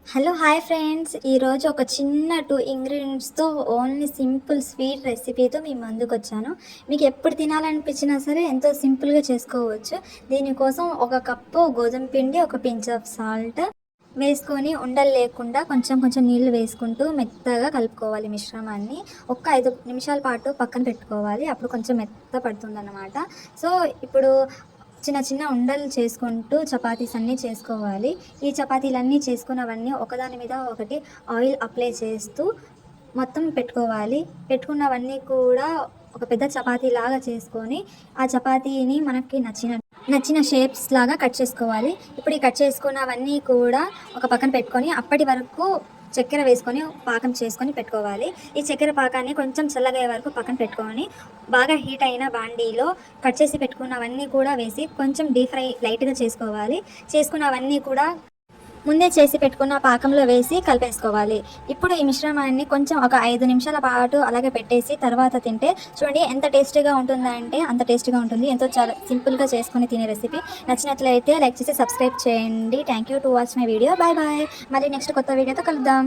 Hello hi friends, ఈరోజు ఒక చిన్న 2 ఇంగ్రీడియంట్స్‌తో ఓన్లీ సింపుల్ స్వీట్ రెసిపీతో మీ ముందుకొచ్చాను. మీకు ఎప్పుడు తినాలనిపించినా సరే ఎంతో సింపుల్‌గా చేసుకోవచ్చు. దీనికోసం ఒక కప్పు గోధుమ పిండి, ఒక పించ్ ఆఫ్ సాల్ట్ వేసుకొని ఉండలు లేకుండా కొంచెం కొంచెం నీళ్లు వేసుకుంటూ మెత్తగా కలుపుకోవాలి మిశ్రమాన్ని. ఒక 5 నిమిషాల పాటు పక్కన పెట్టుకోవాలి. అప్పుడు కొంచెం మెత్త పడుతుందన్నమాట. సో, ఇప్పుడు చిన్న చిన్న ఉండలు చేసుకుంటూ చపాతీస్ అన్నీ చేసుకోవాలి. ఈ చపాతీలన్నీ చేసుకున్నవన్నీ ఒకదాని మీద ఒకటి ఆయిల్ అప్లై చేస్తూ మొత్తం పెట్టుకోవాలి. పెట్టుకున్నవన్నీ కూడా ఒక పెద్ద చపాతీలాగా చేసుకొని, ఆ చపాతీని మనకి నచ్చిన షేప్స్ లాగా కట్ చేసుకోవాలి. ఇప్పుడు ఈ కట్ చేసుకున్నవన్నీ కూడా ఒక పక్కన పెట్టుకొని, అప్పటి వరకు చక్కెర వేసుకొని పాకం చేసుకొని పెట్టుకోవాలి. ఈ చక్కెర పాకాన్ని కొంచెం చల్లగయ్యే వరకు పక్కన పెట్టుకొని, బాగా హీట్ అయిన బాండీలో కట్ చేసి పెట్టుకున్నవన్నీ కూడా వేసి కొంచెం డీప్ ఫ్రై లైట్‌గా చేసుకోవాలి. చేసుకున్నవన్నీ కూడా ముందే చేసి పెట్టుకున్న పాకంలో వేసి కలిపేసుకోవాలి. ఇప్పుడు ఈ మిశ్రమాన్ని కొంచెం ఒక 5 నిమిషాల పాటు అలాగే పెట్టేసి తర్వాత తింటే చూడండి ఎంత టేస్టీగా ఉంటుందంటే అంత టేస్టీగా ఉంటుంది. ఎంతో చాలా సింపుల్‌గా చేసుకొని తినే రెసిపీ. నచ్చినట్లయితే లైక్ చేసి సబ్స్క్రైబ్ చేయండి. Thank you to watch my video. Bye bye. మళ్ళీ నెక్స్ట్ కొత్త వీడియోతో కలుద్దాం.